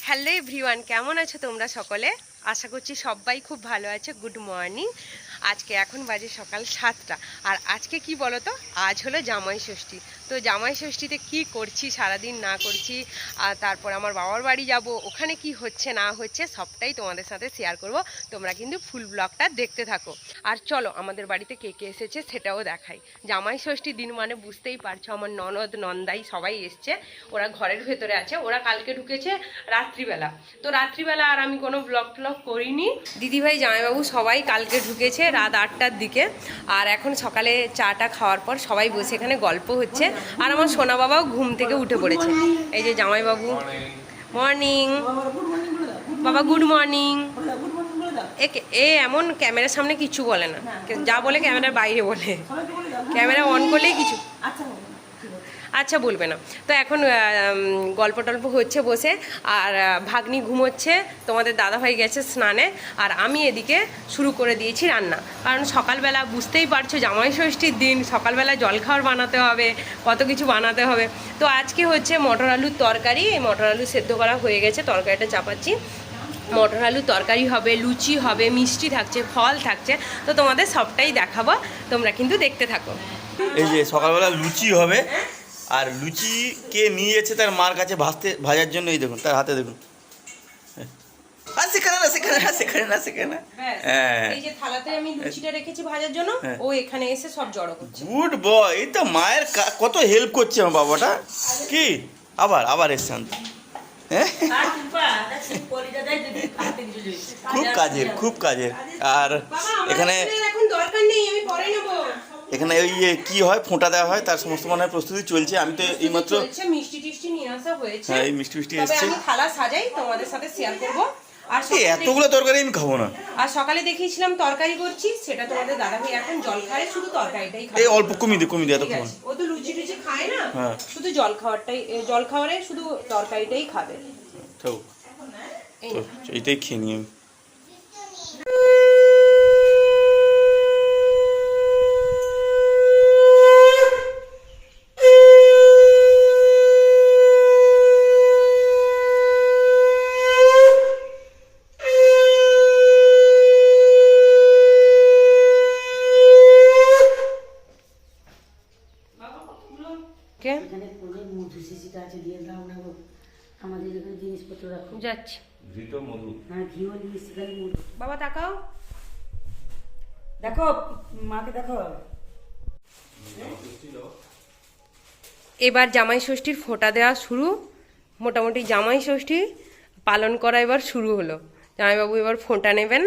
Hello everyone, কেমন আছো তোমরা সকলে? আশা করছি সবাই খুব ভালো আছে। Good morning. আজকে এখন বাজে সকাল 7টা। আর আজকে কি বলো তো, আজ হলো জামাই ষষ্ঠী। তো জামাই ষষ্ঠীতে কি করছি, সারাদিন না করছি, আর তারপর আমার বাবার বাড়ি যাব, ওখানে কি হচ্ছে না হচ্ছে সবটাই তোমাদের সাথে শেয়ার করব। তোমরা কিন্তু ফুল ব্লগটা দেখতে থাকো। আর চলো আমাদের বাড়িতে কে কে এসেছে সেটাও দেখাই। জামাই ষষ্ঠী দিন মানে বুঝতেই পারছো, আমার ননদ নন্দাই সবাই এসছে। ওরা ঘরের ভেতরে আছে, ওরা কালকে ঢুকেছে রাত্রিবেলা। তো রাত্রিবেলা আর আমি কোনো ব্লগ ট্লগ করিনি। দিদিভাই জামাইবাবু সবাই কালকে ঢুকেছে রাত 8টার দিকে। আর এখন সকালে চাটা খাওয়ার পর সবাই বসে এখানে গল্প হচ্ছে। আর আমার সোনা বাবাও ঘুম থেকে উঠে পড়েছে। এই যে জামাইবাবু, মর্নিং বাবা, গুড মর্নিং। এ এমন ক্যামেরার সামনে কিছু বলে না, যা বলে ক্যামেরার বাইরে বলে। ক্যামেরা অন করলেই কিছু আচ্ছা বলবে না। তো এখন গল্প টল্প হচ্ছে বসে। আর ভাগ্নি ঘুমোচ্ছে, তোমাদের দাদাভাই গেছে স্নানে। আর আমি এদিকে শুরু করে দিয়েছি রান্না। কারণ সকালবেলা বুঝতেই পারছো জামাই ষষ্ঠীর দিন, সকালবেলা জলখাবার বানাতে হবে, কত কিছু বানাতে হবে। তো আজকে হচ্ছে মটর আলুর তরকারি। এই মটর আলু সেদ্ধ করা হয়ে গেছে, তরকারিটা চাপাচ্ছি। মটর আলু তরকারি হবে, লুচি হবে, মিষ্টি থাকছে, ফল থাকছে। তো তোমাদের সবটাই দেখাবো, তোমরা কিন্তু দেখতে থাকো। এই যে সকালবেলা লুচি হবে, আর লুচি কে নিয়ে যাচ্ছে তার মার কাছে ভাজার জন্য। এই দেখুন তার হাতে দেখুন। গুড বয়, এই তো মায়ের কত হেল্প করছে আমার বাবাটা। কি আবার আবার এসছেন, খুব কাজের। আর এখানে এখানে ওই কি হয়, ফোঁটা দেওয়া হয়, তার সমস্ত মানে প্রস্তুতি চলছে। আমি তো এইমাত্র মিষ্টি টিষ্টি নিয়ে আসা হয়েছে। হ্যাঁ, এই মিষ্টি এসছে। আমি থালা সাজাই, তোমাদের সাথে শেয়ার করব। আর এতগুলো তরকারি আমি খাবো না। আর সকালে দেখিয়েছিলাম তরকারি করছি, সেটা তোমাদের দাদাভাই এখন জল খায়, শুধু তরকারিটাই খায়। এই অল্প কমিয়ে দে এতক্ষণ। ও তো লুচি টুচি খায় না, শুধু জল খাওয়ারে শুধু তরকারিটাই খাবে। তো এইটাই খেয়ে নিই আমি। বাবা তাকাও, দেখো মাকে দেখো। এবার জামাই ষষ্ঠীর ফোঁটা দেওয়া শুরু। মোটামুটি জামাই ষষ্ঠী পালন করা এবার শুরু হলো। জামাইবাবু এবার ফোঁটা নেবেন।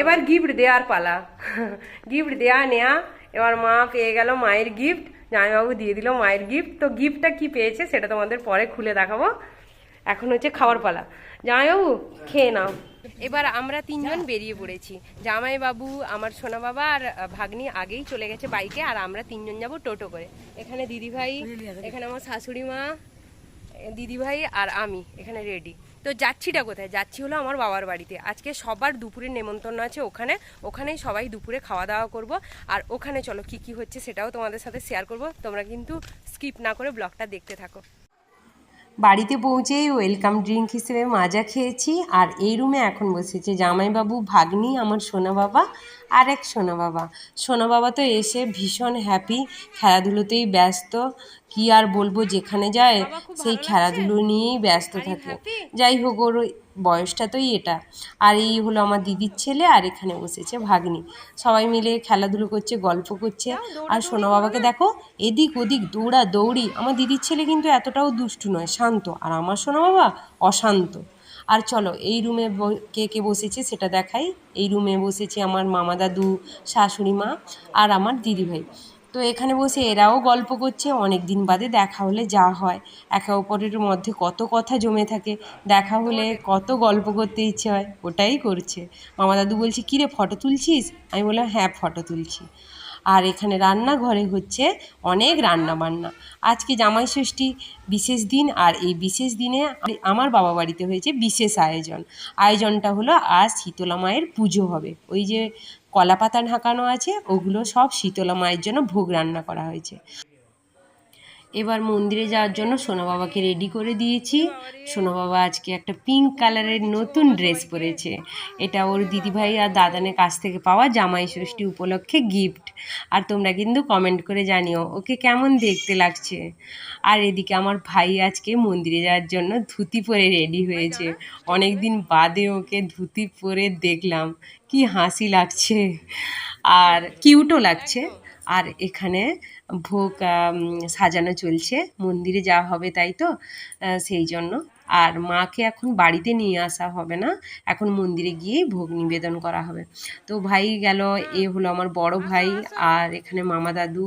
এবার গিফট দেওয়ার পালা। গিফট দেওয়া নেয়া। এবার মা পেয়ে গেল মায়ের গিফট, জামাইবাবু দিয়ে দিল মায়ের গিফট। তো গিফটটা কি পেয়েছে সেটা তোমাদের পরে খুলে দেখাবো। এখন হচ্ছে খাওয়ার পালা। জামাইবাবু খেয়ে নাও। এবার আমরা তিনজন বেরিয়ে পড়েছি। জামাইবাবু, আমার সোনা বাবা আর ভাগ্নি আগেই চলে গেছে বাইকে, আর আমরা তিনজন যাব টোটো করে। এখানে দিদিভাই, এখানে আমার শাশুড়ি মা, দিদিভাই আর আমি এখানে রেডি। তো যাচ্ছিটা কোথায়? যাচ্ছি হলো আমার বাবার বাড়িতে। আজকে সবার দুপুরের নেমন্তন্ন আছে ওখানেই সবাই দুপুরে খাওয়া দাওয়া করব। আর ওখানে চলো কি কি হচ্ছে সেটাও তোমাদের সাথে শেয়ার করব। তোমরা কিন্তু স্কিপ না করে ব্লগটা দেখতে থাকো। বাড়িতে পৌঁছেই ওয়েলকাম ড্রিঙ্ক হিসেবে মাজা খেয়েছি। আর এই রুমে এখন বসেছে জামাইবাবু, ভাগ্নি, আমার সোনা বাবা আর এক সোনা বাবা তো এসে ভীষণ হ্যাপি, খেলাধুলোতেই ব্যস্ত। কি আর বলবো, যেখানে যায় সেই খেলাধুলো নিয়েই ব্যস্ত থাকে। যাই হোক, ওর বয়সটা তোই এটা। আর এই হলো আমার দিদির ছেলে, আর এখানে বসেছে ভাগ্নি। সবাই মিলে খেলাধুলো করছে, গল্প করছে। আর সোনা বাবাকে দেখো, এদিক ওদিক দৌড়ি। আমার দিদির ছেলে কিন্তু এতটাও দুষ্টু নয়, শান্ত। আর আমার সোনা বাবা অশান্ত। আর চলো এই রুমে কে কে বসেছে সেটা দেখাই। এই রুমে বসেছে আমার মামা দাদু, শাশুড়ি মা আর আমার দিদিভাই। তো এখানে বসে এরাও গল্প করছে, অনেক দিন বাদে দেখা হলে যা হয়, একে অপরের মধ্যে কত কথা জমে থাকে, দেখা হলে কত গল্প করতে ইচ্ছে হয়, ওটাই করছে। মামা দাদু বলছে, কী রে ফটো তুলছিস? আমি বললাম হ্যাঁ ফটো তুলছি। আর এখানে রান্নাঘরে হচ্ছে অনেক রান্না বান্না। আজকে জামাই ষষ্ঠী বিশেষ দিন, আর এই বিশেষ দিনে আমার বাবা বাড়িতে হয়েছে বিশেষ আয়োজন। আয়োজনটা হলো আজ শীতলা মায়ের পুজো হবে। ওই যে কলা পাতা ঢাকানো আছে, ওগুলো সব শীতলা মায়ের জন্য ভোগ রান্না করা হয়েছে। এবার মন্দিরে যাওয়ার জন্য সোনা বাবাকে রেডি করে দিয়েছি। সোনা বাবা আজকে একটা পিঙ্ক কালারের নতুন ড্রেস পরেছে। এটা ওর দিদিভাই আর দাদানের কাছ থেকে পাওয়া জামাই ষষ্ঠী উপলক্ষে গিফট। আর তোমরা কিন্তু কমেন্ট করে জানিও ওকে কেমন দেখতে লাগছে। আর এদিকে আমার ভাই আজকে মন্দিরে যাওয়ার জন্য ধুতি পরে রেডি হয়েছে। অনেক দিন বাদে ওকে ধুতি পরে দেখলাম, কি হাসি লাগছে আর কিউটও লাগছে। আর এখানে ভোগ সাজানো চলছে, মন্দিরে যাওয়া হবে তাই তো, সেই জন্য। আর মাকে এখন বাড়িতে নিয়ে আসা হবে না, এখন মন্দিরে গিয়েই ভোগ নিবেদন করা হবে। তো ভাই গেল, এ হলো আমার বড় ভাই, আর এখানে মামা দাদু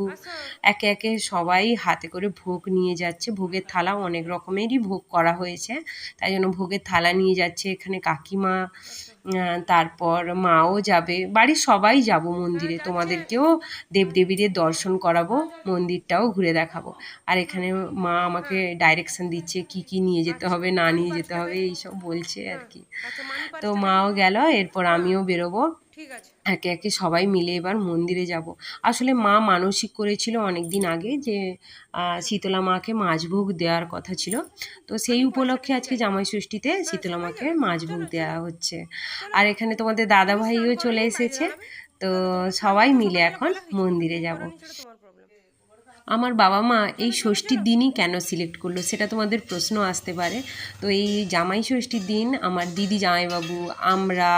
একে একে সবাই হাতে করে ভোগ নিয়ে যাচ্ছে। ভোগের থালা অনেক রকমেরই ভোগ করা হয়েছে, তাই জন্য ভোগের থালা নিয়ে যাচ্ছে। এখানে কাকিমা, তারপর মাও যাবে, বাড়ির সবাই যাব মন্দিরে। তোমাদেরকেও দেবদেবীদের দর্শন করাবো, মন্দিরটাও ঘুরে দেখাবো। আর এখানে মা আমাকে ডাইরেকশন দিচ্ছে কি কি নিয়ে যেতে হবে না নিয়ে যেতে হবে, এইসব বলছে আর কি। তো মাও গেল, এরপর আমিও বেরোবো। একে একে সবাই মিলে এবার মন্দিরে যাব। আসলে মা মানসিক করেছিল অনেক দিন আগে যে শীতলা মাকে মাছ ভোগ দেওয়ার কথা ছিল, তো সেই উপলক্ষে আজকে জামাই ষষ্ঠীতে শীতলা মাকে মাছ ভোগ দেওয়া হচ্ছে। আর এখানে তোমাদের দাদা ভাইও চলে এসেছে, তো সবাই মিলে এখন মন্দিরে যাব। আমার বাবা মা এই ষষ্ঠীর দিনই কেন সিলেক্ট করলো সেটা তোমাদের প্রশ্ন আসতে পারে। তো এই জামাই ষষ্ঠীর দিন আমার দিদি জামাইবাবু, আমরা,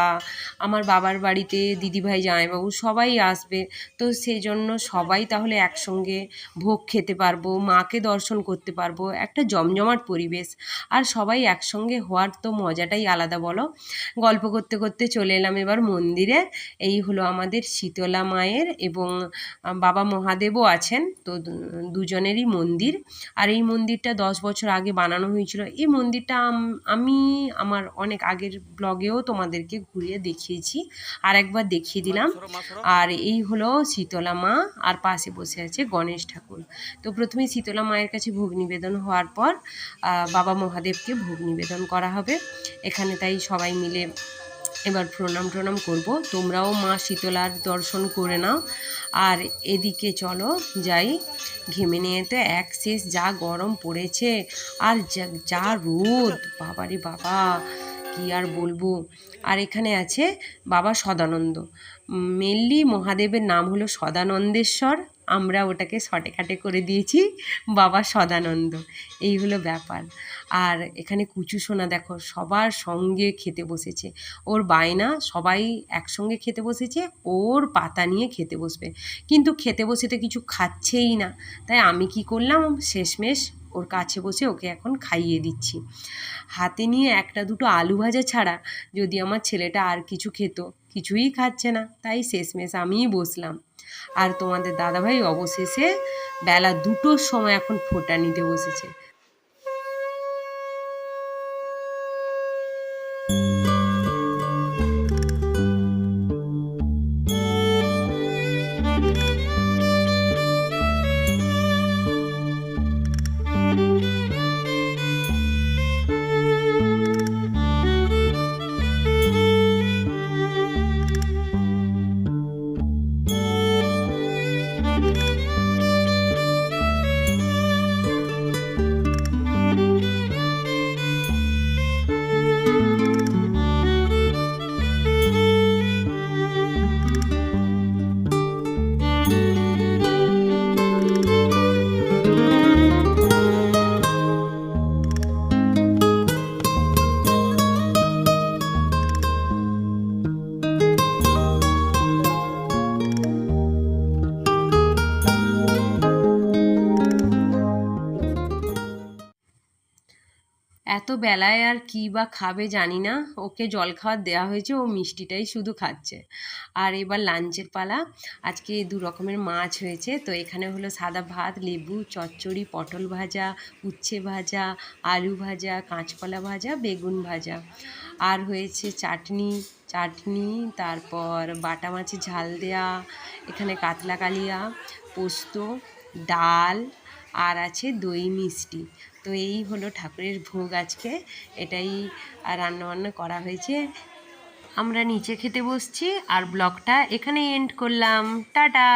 আমার বাবার বাড়িতে দিদিভাই জামাইবাবু সবাই আসবে, তো সেই জন্য সবাই তাহলে একসঙ্গে ভোগ খেতে পারবো, মাকে দর্শন করতে পারবো, একটা জমজমাট পরিবেশ। আর সবাই একসঙ্গে হওয়ার তো মজাটাই আলাদা বলো। গল্প করতে করতে চলে এলাম এবার মন্দিরে। এই হলো আমাদের শীতলা মায়ের এবং বাবা মহাদেবও আছেন, তো দুজনেরই মন্দির। আর এই মন্দিরটা 10 বছর আগে বানানো হয়েছিল। এই মন্দিরটা আমি আমার অনেক আগের ব্লগেও তোমাদেরকে ঘুরিয়ে দেখিয়েছি, আর একবার দেখিয়ে দিলাম। আর এই হলো শীতলা মা, আর পাশে বসে আছে গণেশ ঠাকুর। তো প্রথমে শীতলা মায়ের কাছে ভোগ নিবেদন হওয়ার পর বাবা মহাদেবকে ভোগ নিবেদন করা হবে এখানে। তাই সবাই মিলে এবার প্রণাম করব। তোমরাও মা শীতলার দর্শন করে নাও। আর এদিকে চলো যাই, ঘেমে নিয়ে তো এক শেষ, যা গরম পড়েছে আর যা রোদ, বাবারে বাবা কি আর বলবো। আর এখানে আছে বাবা সদানন্দ। মেনলি মহাদেবের নাম হলো সদানন্দেশ্বর, আমরা ওটাকে শর্টকাটে করে দিয়েছি বাবা সদানন্দ, এই হলো ব্যাপার। আর এখানে কুচু সোনা দেখো সবার সঙ্গে খেতে বসেছে, ওর বায়না সবাই একসঙ্গে খেতে বসেছে, ওর পাতা নিয়ে খেতে বসবে, কিন্তু খেতে বসে তো কিছু খাচ্ছেই না। তাই আমি কি করলাম, শেষমেশ ওর কাছে বসে ওকে এখন খাইয়ে দিচ্ছি। হাতে নিয়ে একটা দুটো আলু ভাজা ছাড়া যদি আমার ছেলেটা আর কিছু খেত, কিছুই খাচ্ছে না, তাই শেষমেশ আমিই বসলাম। আর তোমাদের দাদাভাই অবশেষে বেলা 2টোর সময় এখন ফোঁটা নিতে বসেছে। বেলায় আর কী বা খাবে জানি না, ওকে জলখাবার দেওয়া হয়েছে, ও মিষ্টিটাই শুধু খাচ্ছে। আর এবার লাঞ্চের পালা। আজকে 2 রকমের মাছ হয়েছে। তো এখানে হলো সাদা ভাত, লেবু, চচ্চড়ি, পটল ভাজা, উচ্ছে ভাজা, আলু ভাজা, কাঁচকলা ভাজা, বেগুন ভাজা। আর হয়েছে চাটনি, তারপর বাটা মাছের ঝাল দেয়া, এখানে কাতলা কালিয়া, পোস্ত, ডাল, আর আছে দই মিষ্টি। তো এই হলো ঠাকুরের ভোগ আজকে, এটাই রান্নাবান্না করা হয়েছে। আমরা নিচে খেতে বসছি আর ব্লগটা এখানেই এন্ড করলাম। টাটা।